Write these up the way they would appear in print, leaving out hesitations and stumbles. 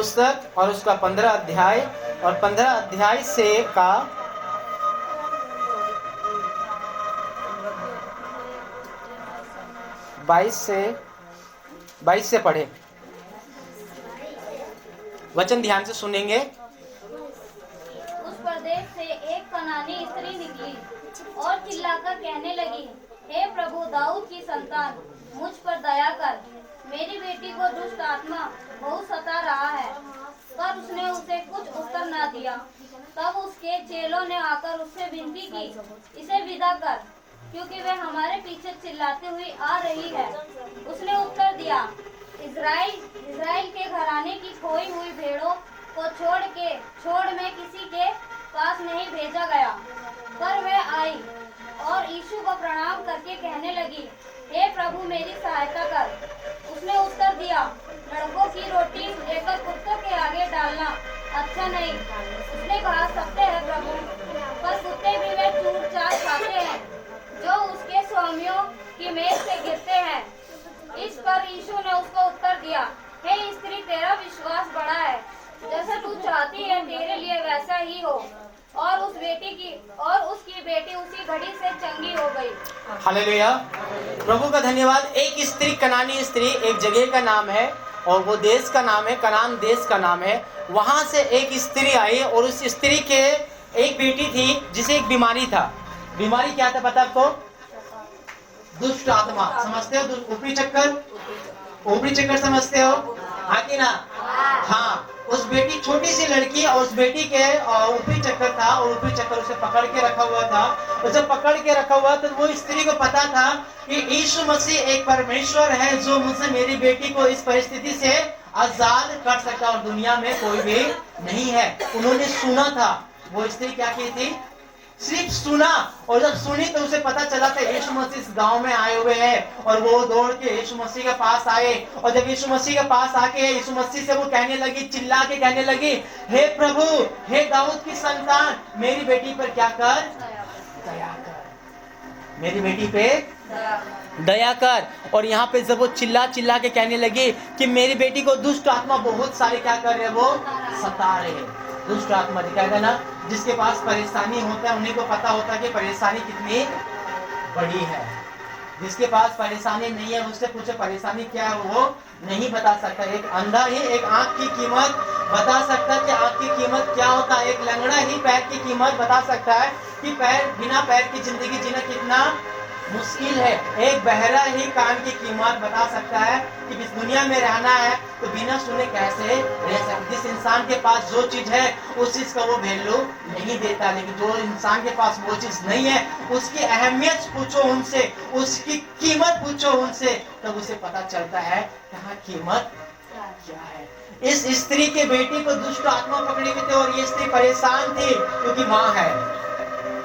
पुस्तक और उसका 15 अध्याय और 15 अध्याय से का 22 से पढ़े। वचन ध्यान से सुनेंगे। उस प्रदेश से एक कनानी स्त्री निकली और चिल्लाकर कहने लगी, हे प्रभु दाऊद की संतान, मुझ पर दया कर, मेरी बेटी को दुष्ट आत्मा बहुत सता रहा है। पर उसने उसे कुछ उत्तर न दिया। तब उसके चेलों ने आकर उससे विनती की, इसे विदा कर, क्योंकि वह हमारे पीछे चिल्लाती हुई आ रही है। उसने उत्तर दिया, इज़राइल के घराने की खोई हुई भेड़ों को छोड़ मैं किसी के पास नहीं भेजा गया। पर वह आई और यीशु को प्रणाम करके कहने लगी, हे प्रभु मेरी सहायता कर। उसने उत्तर दिया, लड़कों की रोटी लेकर कुत्तों के आगे डालना अच्छा नहीं। उसने कहा, सत्य है प्रभु, पर कुत्ते भी वे चूर चाट खाते हैं जो उसके स्वामियों की मेज से गिरते हैं। इस पर यीशु ने उसको उत्तर दिया, हे स्त्री, तेरा विश्वास बड़ा है, जैसा तू चाहती है तेरे लिए वैसा ही हो। और उसकी बेटी उसी घड़ी से चंगी हो गई। हालेलुया, प्रभु का धन्यवाद। एक स्त्री, कनानी स्त्री, एक जगह का नाम है और वो देश का नाम है, कनान देश का नाम है। वहां से एक स्त्री आई और उस स्त्री के एक बेटी थी जिसे एक बीमारी था। बीमारी क्या था पता आपको? दुष्ट आत्मा। समझते हो? ऊपरी चक्कर समझते हो? हाँ कि ना? हाँ। उस बेटी, छोटी सी लड़की, और उस बेटी के ऊपरी चक्कर था और ऊपरी चक्कर उसे पकड़ के रखा हुआ था। उसे पकड़ के रखा हुआ तो वो स्त्री को पता था कि यीशु मसीह एक परमेश्वर है जो मुझसे मेरी बेटी को इस परिस्थिति से आजाद कर सकता और दुनिया में कोई भी नहीं है। उन्होंने सुना था। वो स्त्री क्या की थी? सिर्फ सुना, और जब सुनी तो उसे पता चला था यीशु मसीह इस गांव में आए हुए हैं। और वो दौड़ के यीशु मसीह के पास आए और जब यीशु मसीह के पास आके यीशु मसीह से वो कहने लगी, चिल्ला के कहने लगी, हे प्रभु, हे दाऊद की संतान, मेरी बेटी पर क्या कर? दया कर, मेरी बेटी पे दया कर। और यहाँ पे जब वो चिल्ला के कहने लगी कि मेरी बेटी को दुष्ट आत्मा बहुत सारे क्या कर रहे, वो सता रहे। दुष्ट आत्मा दिखाएगा ना, जिसके पास परेशानी होता है उन्हीं को पता होता है कि परेशानी कितनी बड़ी है। जिसके पास परेशानी नहीं है उससे पूछे परेशानी क्या है, वो नहीं बता सकता। एक अंधा ही एक आंख की कीमत बता सकता है कि आंख की कीमत क्या होता है। एक लंगड़ा ही पैर की कीमत बता सकता है कि बिना पैर की जिंदगी जीना कितना मुश्किल है। एक बहरा ही कान की कीमत बता सकता है कि इस दुनिया में रहना है तो बिना सुने कैसे रह सकते। जिस इंसान के पास जो चीज है उस चीज का वो वैल्यू नहीं देता, लेकिन जो इंसान के पास वो चीज नहीं है उसकी अहमियत पूछो उनसे, उसकी कीमत पूछो उनसे, तब उसे पता चलता है कहाँ कीमत क्या है। इस स्त्री के बेटी को दुष्ट आत्मा पकड़ी हुई थी और ये स्त्री परेशान थी क्योंकि माँ है,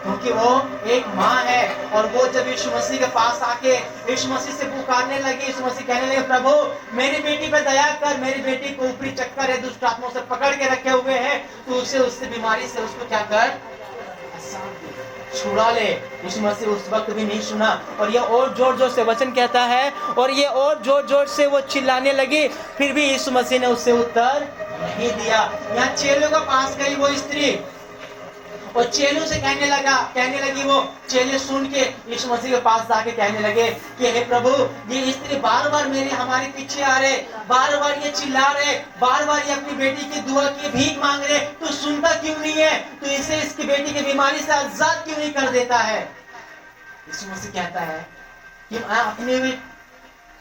क्योंकि वो एक माँ है। और वो जब यीशु मसीह के पास आके यीशु मसीह से पुकारने लगी, यीशु मसीह कहने लगे, प्रभु मेरी बेटी पे दया कर, मेरी बेटी को ऊपरी चक्कर है, दुष्ट आत्माओं से पकड़ के रखे हुए हैं, तो उससे बीमारी से उसको क्या कर? छुड़ा ले। यीशु मसीह उस वक्त भी नहीं सुना और ये और जोर से वचन कहता है और ये और जोर से वो चिल्लाने लगी, फिर भी यीशु मसीह ने उससे उत्तर नहीं दिया। यहाँ चेलों के पास गई वो स्त्री और चेलों से कहने लगी, वो चेले सुन के यीशु मसीह के पास जाके कहने लगे कि हे प्रभु, ये स्त्री बार बार हमारे पीछे आ रहे, बार बार ये चिल्ला रहे, बार बार ये अपनी बेटी की दुआ की भीख मांग रहे, तो सुनता क्यों नहीं है? तो इसे इसकी बेटी की बीमारी से आजाद क्यों नहीं कर देता है? यीशु मसीह कहता है कि अपने भी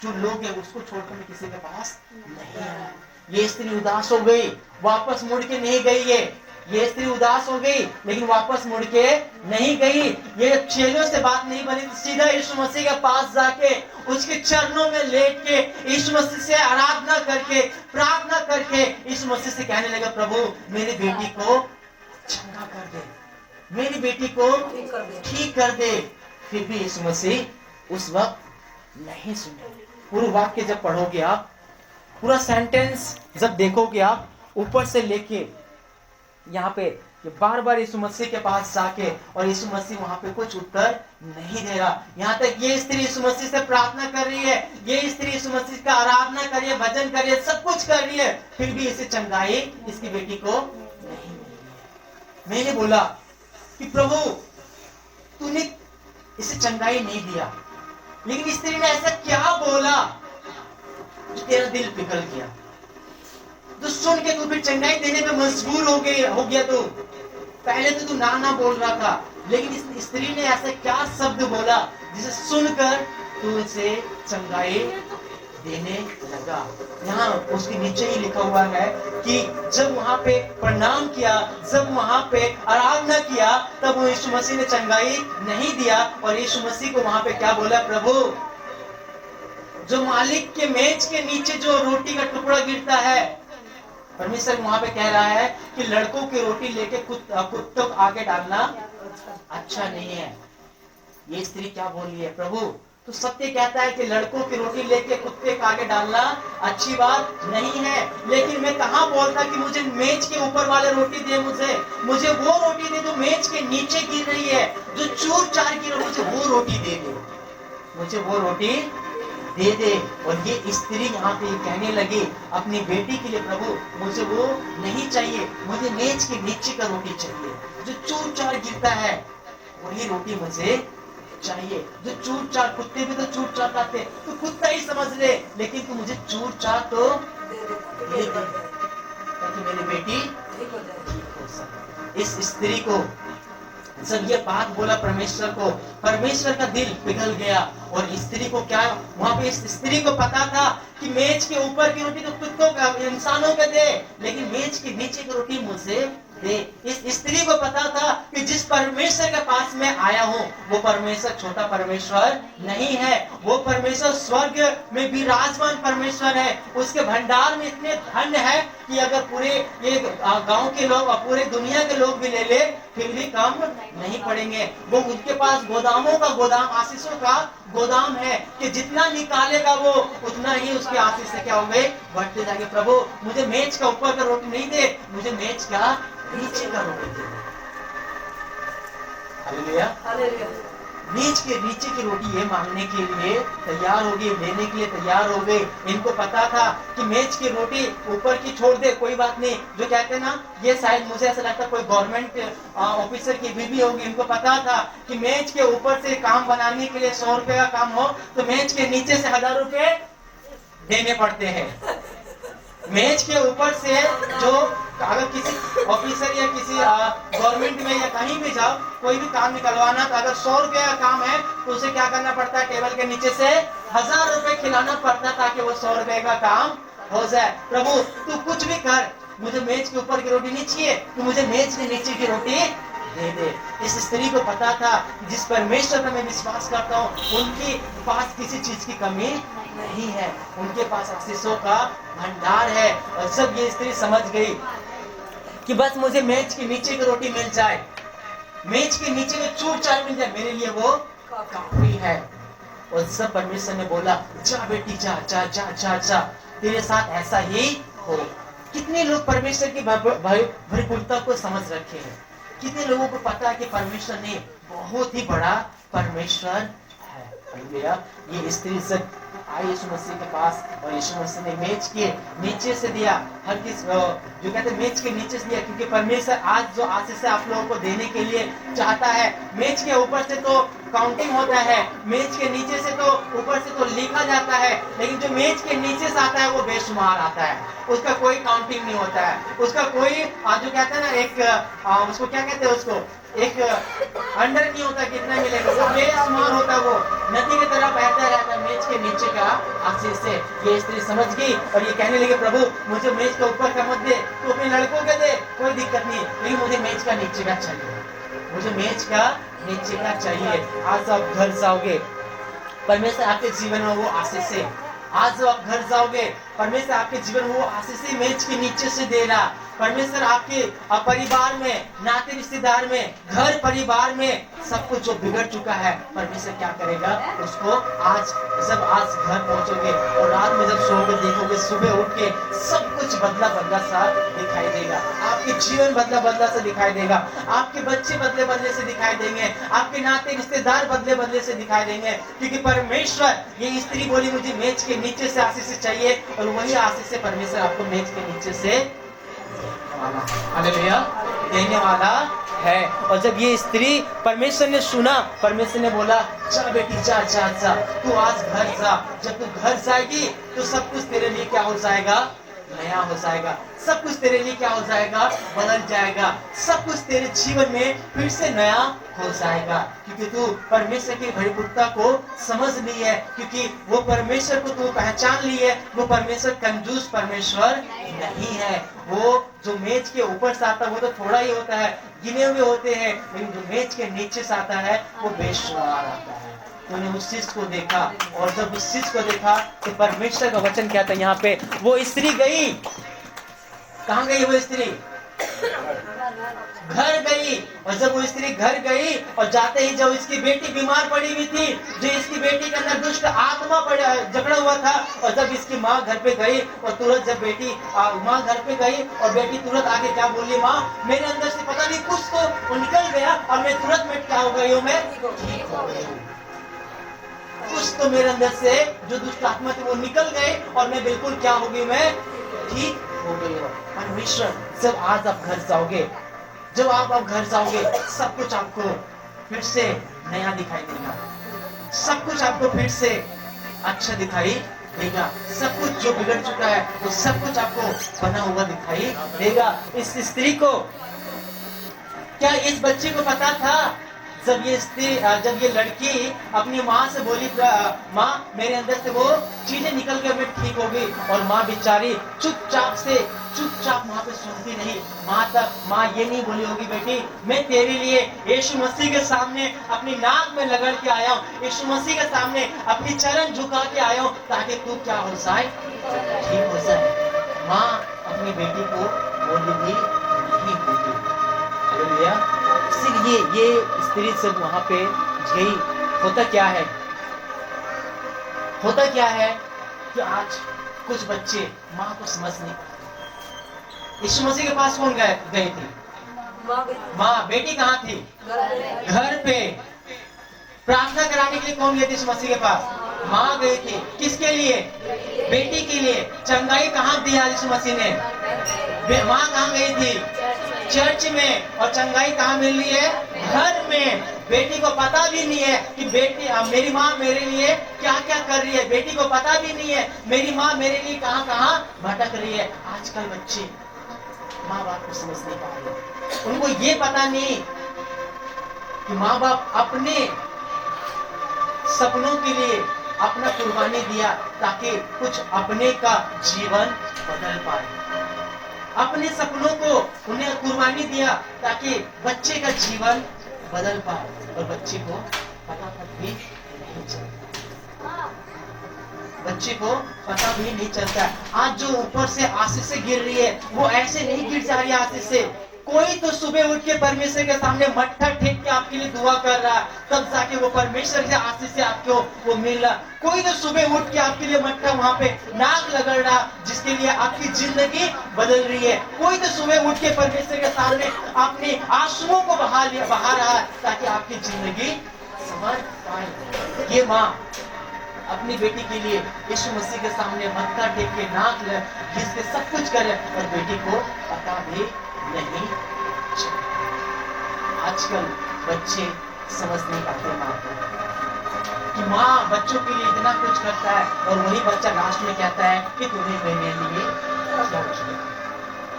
जो लोग हैं उसको छोड़कर मैं किसी के पास नहीं आया। ये स्त्री उदास हो गई, वापस मुड़ के नहीं गई। ये स्त्री उदास हो गई लेकिन वापस मुड़ के नहीं गई। ये चेलों से बात नहीं बनी, सीधा यीशु मसीह के पास जाके उसके चरणों में लेट के यीशु मसीह से आराधना करके, प्रार्थना करके यीशु मसीह से कहने लगा, प्रभु मेरी बेटी को चंगा कर दे, मेरी बेटी को ठीक कर दे। फिर भी यीशु मसीह उस वक्त नहीं सुने। पूरा वाक्य जब पढ़ोगे आप, पूरा सेंटेंस जब देखोगे आप, ऊपर से लेके यहाँ पे कि बार बार यीशु मसीह के पास जाके और यीशु मसीह वहां पे कुछ उत्तर नहीं दे रहा। यहाँ तक ये स्त्री यीशु मसीह से प्रार्थना कर रही है, ये स्त्री यीशु मसीह का आराधना कर रही है, भजन कर रही है, सब कुछ कर रही है, फिर भी इसे चंगाई इसकी बेटी को नहीं मिली। मैंने बोला कि प्रभु तूने इसे चंगाई नहीं दिया, लेकिन स्त्री ने ऐसा क्या बोला कि तेरा दिल पिघल गया, तो सुन के तू फिर चंगाई देने पे मजबूर हो गया। तू पहले तो तू ना बोल रहा था, लेकिन इस स्त्री ने ऐसा क्या शब्द बोला जिसे सुनकर तू इसे चंगाई देने लगा। यहाँ उसके नीचे ही लिखा हुआ है कि जब वहां पे प्रणाम किया, जब वहां पे आराधना किया, तब वो यीशु मसीह ने चंगाई नहीं दिया। और यीशु मसीह को वहां पे क्या बोला, प्रभु जो मालिक के मेज के नीचे जो रोटी का टुकड़ा गिरता है, परमेश्वर वहां पे कह रहा है कि लड़कों की रोटी लेके कुत्तों को आगे डालना अच्छा नहीं है। ये स्त्री क्या बोल रही है, प्रभु तो सत्य कहता है कि लड़कों की रोटी लेके कुत्ते के आगे डालना अच्छी बात नहीं है, लेकिन मैं कहाँ बोलता कि मुझे मेज के ऊपर वाले रोटी दे, मुझे वो रोटी दे जो मेज के नीचे गिर रही है, जो चूर चार गिर, मुझे वो रोटी दे, मुझे वो रोटी दे दे। और ये स्त्री यहाँ पे कहने लगी अपनी बेटी के लिए, प्रभु मुझे वो नहीं चाहिए, मुझे मेज के नीचे का रोटी चाहिए, जो चूर चार गिरता है वही रोटी मुझे चाहिए। जो चूर चार, कुत्ते भी तो चूर चार खाते, तो कुत्ता ही समझ ले, लेकिन तू मुझे चूर चार तो दे दे ताकि मेरी बेटी ठीक हो सके। इस स्त्री को जब ये बात बोला परमेश्वर को, परमेश्वर का दिल पिघल गया। और स्त्री को क्या, वहां पे इस स्त्री को पता था कि मेज के ऊपर की रोटी तो कुत्तों का, इंसानों का दे, लेकिन मेज के नीचे की रोटी मुझे दे। इस स्त्री को पता था कि जिस परमेश्वर के पास मैं आया हूँ वो परमेश्वर छोटा परमेश्वर नहीं है, वो परमेश्वर स्वर्ग में विराजमान परमेश्वर है। उसके भंडार में इतने धन है कि अगर पूरे ये गांव के लोग और पूरे दुनिया के लोग भी ले ले फिर भी कम नहीं पड़ेंगे। वो उनके पास गोदामों का गोदाम, आशीषों का गोदाम है कि जितना निकालेगा वो उतना ही उसके आशीष से क्या होंगे, बढ़ते जाएंगे। प्रभु मुझे मेज का ऊपर का रोटी नहीं दे, मुझे मेज का नीचे का रोटी दे। Hallelujah, hallelujah. मेज के नीचे की रोटी ये मांगने के लिए तैयार हो गई, लेने के लिए तैयार हो गए। इनको पता था कि मेज की रोटी ऊपर की छोड़ दे कोई बात नहीं, जो कहते हैं ना, ये शायद मुझे ऐसा लगता है कोई गवर्नमेंट ऑफिसर की बीवी होगी। इनको पता था कि मेज के ऊपर से काम बनाने के लिए 100 रुपए का काम हो तो मेज के नीचे से 1000 रुपए देने पड़ते हैं। मेज के ऊपर से जो अगर किसी ऑफिसर या किसी गवर्नमेंट में या कहीं भी जाओ, कोई भी काम निकलवाना, तो अगर 100 रुपए का काम है तो उसे क्या करना पड़ता है, टेबल के नीचे से 1000 रुपए खिलाना पड़ता ताकि वो 100 रुपए का काम हो जाए। प्रभु तू कुछ भी कर, मुझे मेज के ऊपर की रोटी नहीं चाहिए, तू मुझे मेज के नीचे की रोटी दे दे। इस स्त्री को पता था जिस परमेश्वर पर मैं विश्वास करता हूँ उनके पास किसी चीज की कमी नहीं है, उनके पास आशीषों का भंडार है। और जब ये स्त्री समझ गई कि बस मुझे मेज के नीचे की रोटी मिल जाए, मेज के नीचे में चूर चार मिल जाए, मेरे लिए वो काफी है। और सब परमेश्वर ने बोला, जा बेटी जा जा जा जा जा, तेरे साथ ऐसा ही हो। कितने लोग परमेश्वर की भरपूरता को समझ रखे हैं, कितने लोगों को पता है कि परमेश्वर ने बहुत ही बड़ा परमेश्वर है। ये स्त्री सब आई यीशु मसीह के पास और यीशु मसीह ने मेज के नीचे से दिया, हर किस जो कहते हैं मेज के नीचे से दिया, क्योंकि परमेश्वर आज जो आशीष आप लोगों को देने के लिए चाहता है। मेज के ऊपर से तो काउंटिंग होता है, मेज के नीचे से तो ऊपर से तो लिखा जाता है, लेकिन जो मेज के नीचे से आता है वो बेशुमार आता है, उसका कोई काउंटिंग नहीं होता है, उसका कोई जो कहते हैं ना एक उसको क्या कहते हैं, उसको एक अंडर नहीं होता कितना मिलेगा, वो बेशुमार होता है, वो नदी की तरह बहता रहता है मेज के नीचे का आशीष से। ये स्त्री समझ गई और ये कहने लगी, प्रभु मुझे मेज का ऊपर का मत दे, तो अपने लड़कों के दे, कोई दिक्कत नहीं, लेकिन मुझे मेज का नीचे का चाहिए, मुझे मेज का नीचे का चाहिए। आज आप घर जाओगे, परमेश्वर आपके जीवन में वो आशीष से, आज जब आप घर जाओगे परमेश्वर आपके जीवन में वो आशीष मेज के नीचे से दे रहा। परमेश्वर आपके परिवार में, नाते रिश्तेदार में, घर परिवार में सब कुछ जो बिगड़ चुका है, परमेश्वर क्या करेगा उसको आज, जब आज घर पहुंचोगे और रात में जब सोओगे देखोगे, सुबह उठ के सब कुछ बदला बदला सा दिखाई देगा। आपके जीवन बदला बदला सा दिखाई देगा, आपके बच्चे बदले बदले से दिखाई देंगे, आपके नाते रिश्तेदार बदले बदले से दिखाई देंगे, क्योंकि परमेश्वर, ये स्त्री बोली मुझे मेज के नीचे से आशीष चाहिए, और वही आशीष से परमेश्वर आपको मेज के नीचे से हालेलुया देने वाला है। और जब ये स्त्री, परमेश्वर ने सुना, परमेश्वर ने बोला जा बेटी जा जा जा, तू आज घर जा। जब तू घर जाएगी तो सब कुछ तेरे लिए क्या हो जाएगा, नया हो जाएगा। सब कुछ तेरे लिए क्या हो जाएगा, बदल जाएगा। सब कुछ तेरे जीवन में फिर से नया हो जाएगा, क्योंकि तू परमेश्वर की परिपूर्णता को समझ ली है, क्योंकि वो परमेश्वर को तू पहचान ली है। वो परमेश्वर कंजूस परमेश्वर नहीं है। वो जो मेज के ऊपर से आता है वो तो थोड़ा ही होता है, गिने हुए होते हैं, लेकिन जो मेज के नीचे से आता है वो बेशुमार आता है। तूने उस चीज को देखा, और जब उस चीज को देखा तो परमेश्वर का वचन क्या था यहाँ पे, वो स्त्री गई, कहाँ गई वो स्त्री, घर गई। और जब वो स्त्री घर गई और जाते ही जब इसकी बेटी बीमार पड़ी हुई थी, जो इसकी बेटी के अंदर दुष्ट आत्मा झगड़ा हुआ था, और जब इसकी माँ घर पे गई और तुरंत जब बेटी माँ घर पे गई और बेटी तुरंत आगे क्या बोली, माँ मेरे अंदर से पता नहीं कुछ तो वो निकल गया और मैं तुरंत में क्या हो गई हूँ, मैं ठीक हो गई हूँ। कुछ तो मेरे अंदर से जो दुष्ट आत्मा थे वो निकल गए और मैं बिल्कुल क्या हो गई, मैं ठीक हो गई हूँ। परमेश्वर जब आज आप घर जाओगे, जब आप घर जाओगे, सब कुछ आपको फिर से नया दिखाई देगा, सब कुछ आपको फिर से अच्छा दिखाई देगा। सब कुछ जो बिगड़ चुका है वो सब कुछ आपको बना हुआ दिखाई देगा। इस स्त्री को, क्या इस बच्चे को पता था, जब ये स्त्री, जब ये लड़की अपनी माँ से बोली माँ मेरे अंदर से वो चीजें निकल के मैं ठीक हो गई, और माँ बेचारी चुपचाप वहाँ पे सुनती नहीं। माँ ये नहीं बोली होगी, बेटी मैं तेरे लिए यीशु मसीह के सामने अपनी नाक में लगड़ के आया हूँ, यीशु मसीह के सामने अपनी चरण झुका के आया हूँ, ताकि तू क्या हो जाए, ठीक हो जाए। माँ अपनी बेटी को बोली नहीं होगी। हालेलुया। ये स्त्री सब वहां पे गई। होता क्या है कि आज कुछ बच्चे माँ को समझ नहीं पाते। यीशु मसीह के पास कौन गई थी, माँ। बेटी कहाँ थी, घर पे। प्रार्थना कराने के लिए कौन गई थी यीशु मसीह के पास, माँ गई थी। किसके लिए, बेटी के लिए। चंगाई कहाँ दिया यीशु मसीह ने, माँ कहाँ गई थी, चर्च में। और चंगाई कहाँ मिल रही है, घर में। बेटी को पता भी नहीं है कि बेटी मेरी माँ मेरे लिए क्या क्या कर रही है, बेटी को पता भी नहीं है मेरी माँ मेरे लिए कहाँ कहाँ भटक रही है। आजकल बच्चे माँ बाप को समझ नहीं पा रहे, उनको ये पता नहीं कि माँ बाप अपने सपनों के लिए अपना कुर्बानी दिया, ताकि कुछ अपने का जीवन बदल पाए। अपने सपनों को उन्हें कुर्बानी दिया ताकि बच्चे का जीवन बदल पाए, और बच्चे को पता भी नहीं चलता, बच्चे को पता भी नहीं चलता। आज जो ऊपर से आशीष से गिर रही है वो ऐसे नहीं गिर जा रही है आशीष से। कोई तो सुबह उठ के परमेश्वर के सामने मत्था टेक के आपके लिए दुआ कर रहा है, तब जाके वो परमेश्वर से आशीष से आपको वो मिल रहा। कोई तो सुबह उठ के आपके लिए मत्था वहाँ पे नाक लगड़ रहा, जिसके लिए आपकी जिंदगी बदल रही है। कोई तो सुबह उठ के परमेश्वर के सामने अपने आंसुओं को बहा रहा है, ताकि आपकी जिंदगी संवर पाए। ये माँ अपनी बेटी के लिए यीशु मसीह के सामने मत्था टेक के नाक घिस के सब कुछ करे, और बेटी को पता भी नहीं। आजकल बच्चे समझ नहीं पाते माँ को, कि माँ बच्चों के लिए इतना कुछ करता है, और वही बच्चा लास्ट में कहता है कि तूने मेरे लिए क्या किया।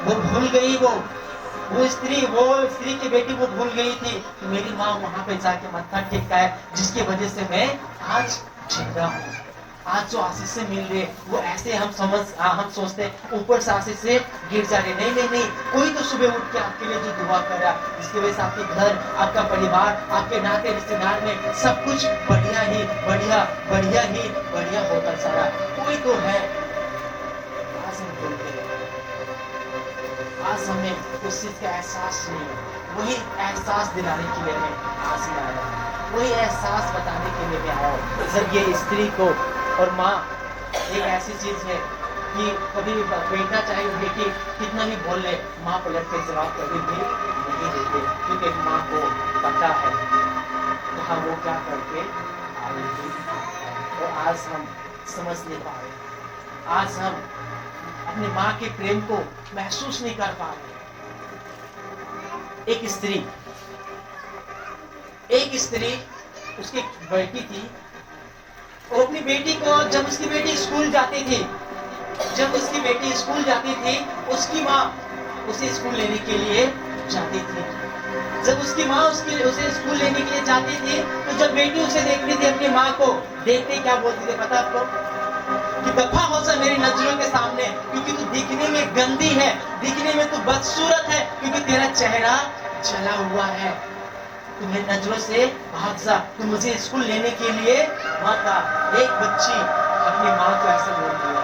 वो भूल गई, वो स्त्री की बेटी वो भूल गई थी कि मेरी माँ वहां पे जाके मत्था टेका है, जिसकी वजह से मैं आज जिंदा हूँ। आज जो आशीष से मिल रहे वो ऐसे हम सोचते ऊपर से आशीष से गिर जा रहे। नहीं, कोई तो सुबह उठ के आपके लिए जो दुआ कर रहा है, जिसकी वजह से आपके घर, आपका परिवार, आपके नाते रिश्तेदार में सब कुछ बढ़िया होता सारा। कोई तो है। आज हमें उस चीज का एहसास नहीं है, वही एहसास दिलाने के लिए मैं आज में आया हूँ, वही एहसास बताने के लिए मैं आया हूँ। जब ये स्त्री को और माँ एक ऐसी चीज है कि कभी भी बेटा चाहे बेटी कितना भी बोल ले, माँ पलट के जवाब कभी भी नहीं देते, क्योंकि माँ को पता है कहाँ वो क्या करके आएगी। और आज हम समझ नहीं पा रहे, आज हम अपनी माँ के प्रेम को महसूस नहीं कर पा रहे। एक स्त्री उसकी बेटी थी, और अपनी बेटी को जब उसकी बेटी स्कूल जाती थी, उसकी माँ उसे स्कूल लेने के लिए जाती थी। जब उसकी माँ उसे स्कूल लेने के लिए जाती थी, तो जब बेटी उसे देखती थी, अपनी माँ को देखते क्या बोलती थी पता आपको? कि दफा हो जा मेरी नजरों के सामने, क्योंकि तू दिखने में गंदी है, दिखने में तू बदसूरत है, क्योंकि तेरा चेहरा जला हुआ है, तू मेरी नजरों से भाग जा, तू मुझे स्कूल लेने के लिए मत आ। एक बच्ची अपनी माँ को ऐसे बोल दिया।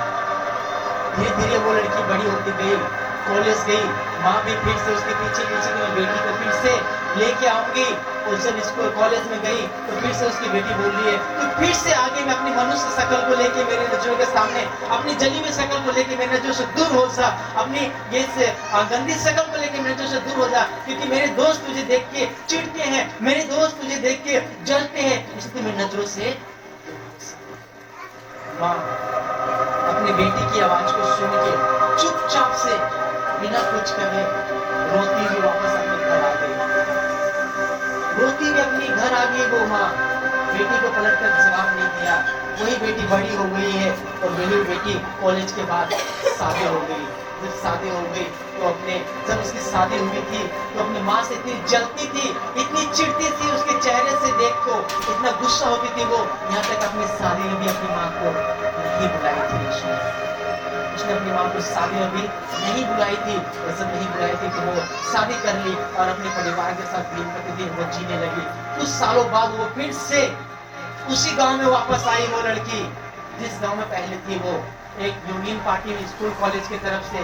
धीरे धीरे वो लड़की बड़ी होती गई, कॉलेज गई, माँ भी फिर से उसके पीछे मैं बेटी को फिर से लेके आऊंगी। और जब स्कूल कॉलेज में गई तो फिर से उसकी बेटी बोल रही है, तो फिर से आगे मैं अपनी मनुष्य शक्ल को लेके मेरे नजरों के सामने, अपनी जली हुई शक्ल को लेके मेरे नजरों से दूर हो जा, अपनी ये से गंदी शक्ल को लेके मेरे नजरों से दूर हो जा, क्योंकि मेरे दोस्त तुझे देख के चिढ़ते हैं, मेरे दोस्त तुझे देख के जलते हैं, इसलिए मेरी नजरों से। माँ अपनी बेटी की आवाज को सुन के चुपचाप से बिना कुछ कहे रोती हुई वापस अपने घर आ गई। रोती हुई अपनी घर आ गई वो माँ, बेटी को पलट कर जवाब नहीं दिया। वही बेटी बड़ी हो गई है, और वही बेटी कॉलेज के बाद शादी हो गई। जब शादी हो गई तो जब उसकी शादी हुई थी तो अपनी माँ से इतनी जलती थी, इतनी चिढ़ती थी, उसके चेहरे से देख को इतना गुस्सा होती थी वो, यहाँ तक अपनी शादी में भी अपनी माँ को नहीं बुलाई थी। उसने अपनी माँ को शादी में भी नहीं बुलाई थी, और जब नहीं बुलाई थी तो वो शादी कर ली और अपने परिवार के साथ दिन प्रतिदिन वो जीने लगी। कुछ सालों बाद वो फिर से उसी गांव में वापस आई, वो लड़की जिस गांव में पहले थी। वो एक यूनियन पार्टी में स्कूल कॉलेज की तरफ से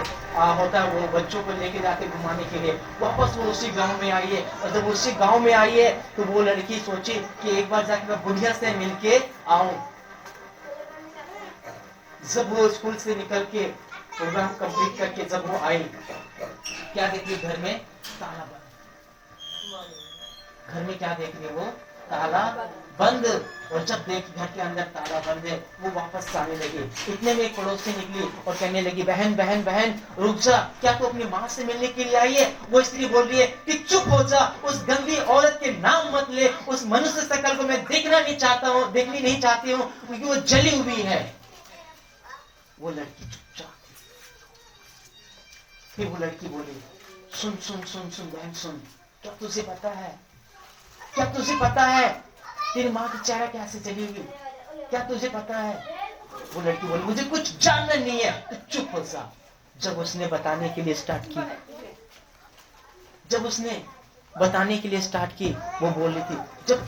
होता है, वो बच्चों को लेके जाते घुमाने के लिए, वापस वो उसी गांव में आई है। और जब उसी गांव में आई है तो वो लड़की सोची कि एक बार जाके मैं बुढ़िया से मिलके आऊं। जब वो स्कूल से निकल के प्रोग्राम कंप्लीट करके जब वो आई, क्या देखी? घर में ताला बंद। घर में क्या देख रही? वो ताला बंद। और जब देख घर के अंदर ताला बंद है, वो वापस आने लगी। इतने में एक पड़ोसी निकली और कहने लगी, बहन बहन बहन रुक जा, क्या तू अपनी माँ से मिलने के लिए आई है? वो स्त्री बोल रही है कि चुप हो जा, उस गंदी औरत के नाम मत ले, उस मनुष्य शक्ल को मैं देखना नहीं चाहता हूँ, देखनी नहीं चाहती हूँ, क्योंकि वो जली हुई है। वो लड़की चुपचाप। फिर वो लड़की बोली, सुन सुन सुन सुन बहन सुन, क्या तुझे पता है, क्या तुझे पता है तेरी माँ का चेहरा कैसे जली हुई? क्या तुझे पता है? वो लड़की बोली, मुझे कुछ जानना नहीं है, तो चुप हो जा। जब उसने बताने के लिए स्टार्ट की, वो बोल रही थी, जब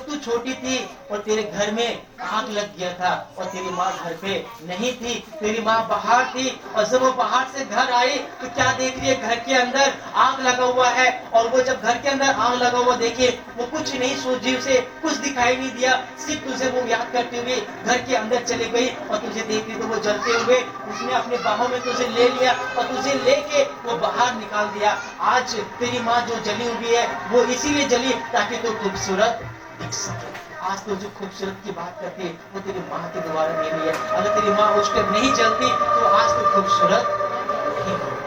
तू छोटी थी और तेरे घर में आग लग गया था और तेरी माँ घर पे नहीं थी, तेरी माँ बाहर थी, और जब वो बाहर से घर आई तो क्या देख रही है? घर के अंदर आग लगा हुआ है। और वो जब घर के अंदर आग लगा हुआ देखे, वो कुछ नहीं सोची, उसे कुछ दिखाई नहीं दिया, सिर्फ तुझे वो याद करते हुए घर के अंदर चली गई और तुझे देख रही तो वो जलते हुए उसने अपने बाहों में तुझे ले लिया और तुझे लेके वो बाहर निकाल दिया। आज तेरी माँ जो जली हुई है वो इसीलिए जली ताकि तू खूबसूरत दिख सके। आज तो जो खूबसूरत की बात करती है वो तेरी माँ के द्वारा मिली है। अगर तेरी माँ उस टाइम नहीं जलती तो आज तो खूबसूरत नहीं होती।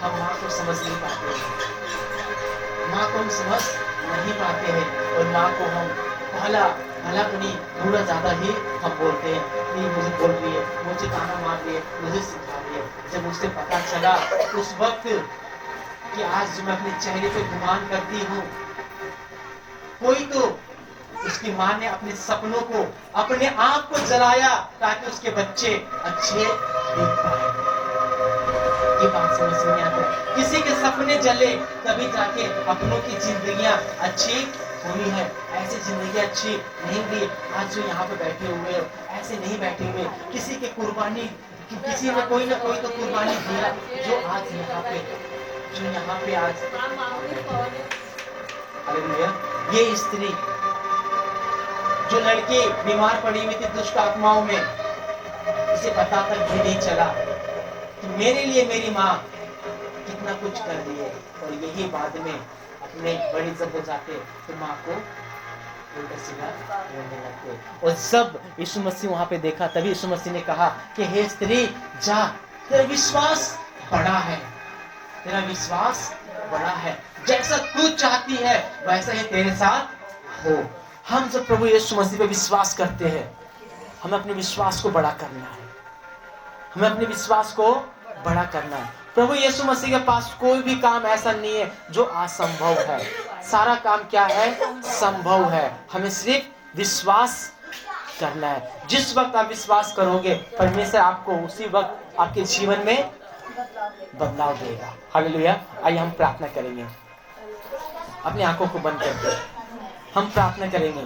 हम माँ को समझ नहीं पाते हैं, और माँ को हम भला तो नहीं, बुरा ज्यादा ही हम बोलते हैं कि मुझे बोल रही है, मुझे ताना मार रही है, मुझे सिखा रही है। जब उसे पता चला उस वक्त कि आज जो मैं अपने चेहरे पे गुमान करती हूँ, कोई तो उसकी माँ ने अपने सपनों को, अपने आप को जलाया ताकि उसके बच्चे अच्छे देख पाए। ये बात समझ में आता है। किसी के सपने जले तभी जाके अपनों की जिंदगियां अच्छी हुई है। ऐसी जिंदगी अच्छी नहीं हुई। आज जो यहाँ पे बैठे हुए ऐसे नहीं बैठे हुए, किसी के कुर्बानी कि किसी ने कोई ना कोई तो कुर्बानी दिया जो आज यहाँ पे आज हालेलुया। ये स्त्री जो लड़की बीमार पड़ी हुई थी दुष्ट आत्माओं में, उसे पता तक भी नहीं चला कि मेरे लिए मेरी माँ कितना कुछ कर रही है, और यही बाद में अपने बड़ी जब हो जाते तो माँ को उल्टा सीधा बोलने लगते। और सब यीशु मसीह वहां पे देखा, तभी यीशु मसीह ने कहा कि हे स्त्री जा, तेरा विश्वास बड़ा है, तेरा विश्वास बड़ा है, जैसा तू चाहती है वैसा ही तेरे साथ हो। हम जब प्रभु यीशु मसीह पे विश्वास करते हैं, हमें अपने विश्वास को बड़ा करना है, हमें अपने विश्वास को बड़ा करना है। प्रभु यीशु मसीह के पास कोई भी काम ऐसा नहीं है जो असंभव है, सारा काम क्या है, संभव है। हमें सिर्फ विश्वास करना है। जिस वक्त आप विश्वास करोगे, परमेश्वर आपको उसी वक्त आपके जीवन में बदलाव देगा। हालेलुया। आइए हम प्रार्थना करेंगे, अपनी आंखों को बंद करके हम प्रार्थना करेंगे।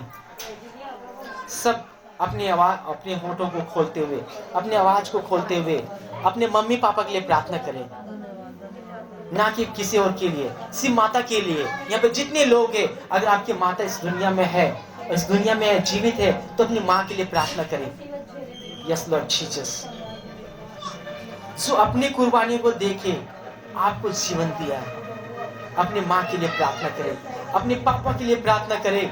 सब अपनी आवाज, अपने होठों को खोलते हुए, अपनी आवाज को खोलते हुए अपने मम्मी पापा के लिए प्रार्थना करें, ना कि किसी और के लिए, सिर्फ माता के लिए। यहाँ पे जितने लोग हैं, अगर आपकी माता इस दुनिया में है, इस दुनिया में जीवित है, तो अपनी माँ के लिए प्रार्थना करें। यस लॉर्ड जीसस, जो अपनी कुर्बानी को देखे आपको जीवन दिया है, अपनी माँ के लिए प्रार्थना करें, अपने पापा के लिए प्रार्थना करें।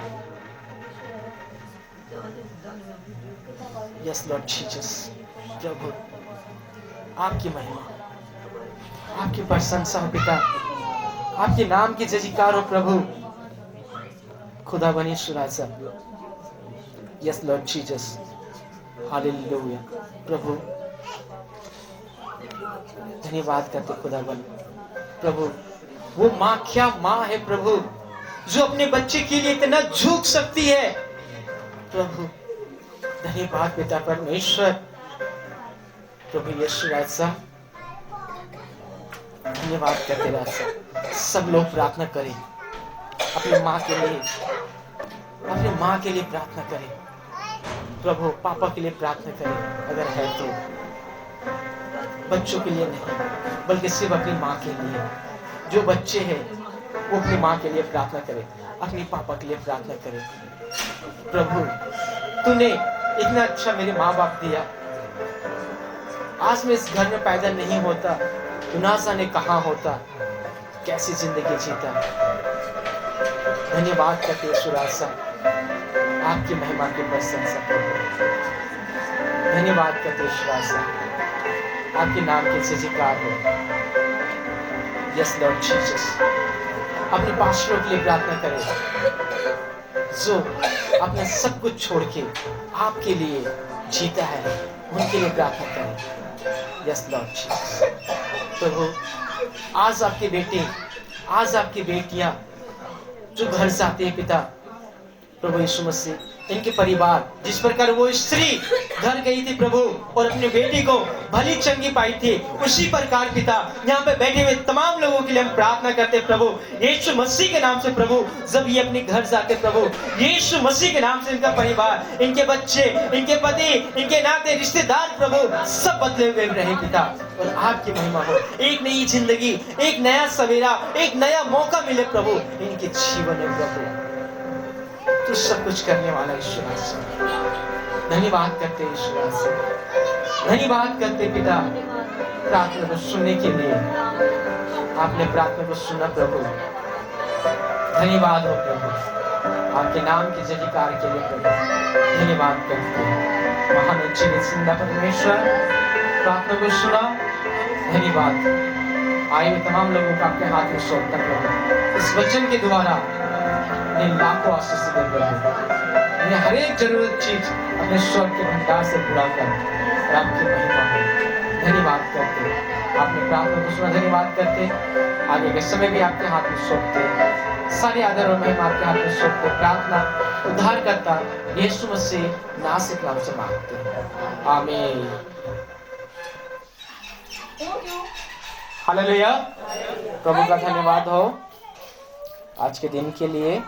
यस लॉर्ड जीसस, प्रभु आपकी महिमा, आपकी प्रशंसा हो पिता, आपके नाम की जयकार हो प्रभु, खुदा बनी सुराजा। Yes Lord Jesus, hallelujah. प्रभु धन्यवाद करते खुदा बन प्रभु, वो माँ क्या माँ है प्रभु, जो अपने बच्चे के लिए इतना झुक सकती है प्रभु। धन्यवाद पिता परमेश्वर, प्रभु यीशु राजा, धन्यवाद करते राजा। सब लोग प्रार्थना करें अपनी माँ के लिए, अपनी माँ के लिए प्रार्थना करें प्रभु, पापा के लिए प्रार्थना करें अगर है तो, बच्चों के लिए नहीं बल्कि सिर्फ अपनी माँ के लिए। जो बच्चे हैं वो अपनी माँ के लिए प्रार्थना करें, अपनी पापा के लिए प्रार्थना करें। प्रभु तूने इतना अच्छा मेरे माँ बाप दिया, आज मैं इस घर में पैदा नहीं होता तो ना जाने कहाँ होता, कैसी जिंदगी जीता। धन्यवाद करते सुरासा, आपकी महिमा की प्रशंसा प्रभु। धन्यवाद करते सुरासा, आपके नाम के जयकार हो। यस लॉर्ड जीसस, अपने पास्टरों के लिए प्रार्थना करें जो अपने सब कुछ छोड़ के आपके लिए जीता है, उनके लिए प्रार्थना करें। यस लॉर्ड जीसस, प्रभु आज आपके बेटे, आज आपकी बेटियां जो घर से आते हैं पिता, प्रभु यीशु मसीह, इनके परिवार जिस प्रकार वो स्त्री घर गई थी प्रभु और अपने बेटी को भली चंगी पाई थी, उसी प्रकार पिता यहाँ पे बैठे हुए तमाम लोगों के लिए हम प्रार्थना करते प्रभु यीशु मसीह के नाम से। प्रभु जब ये अपने घर जाते प्रभु यीशु मसीह के नाम से, इनका परिवार, इनके बच्चे, इनके पति, इनके नाते रिश्तेदार प्रभु सब बदले हुए रहे पिता, और आपकी महिमा हो। एक नई जिंदगी, एक नया सवेरा, एक नया मौका मिले प्रभु इनके जीवन में प्रभु। तो सब कुछ करने वाला ईश्वर से धन्यवाद करते, ईश्वर से धन्यवाद करते पिता, प्रार्थना को सुनने के लिए। आपने प्रार्थना को सुना प्रभु, धन्यवाद हो प्रभु, आपके नाम के जयकार के लिए प्रभु धन्यवाद करते हैं। महान जिंदा परमेश्वर, प्रार्थना को सुना, धन्यवाद। आए हुए तमाम लोगों को आपके हाथ में सौंपता प्रभु, इस वचन के द्वारा लाखों आशीष दे प्रभु, हर एक जरूरत चीज अपने स्वर्ग के भंडार से पूरा कर, और आपकी महिमा हो। धन्यवाद करते, आपने प्रार्थना को सुना, धन्यवाद करते। आगे के समय भी आपके हाथ में सौंपते, सारे आदर और महिमा आपके हाथ में सौंपते। प्रार्थना उद्धार करता यीशु मसीह नासिक नाम से मांगते, आमीन। हालेलुया। प्रभु का धन्यवाद हो आज के दिन के लिए।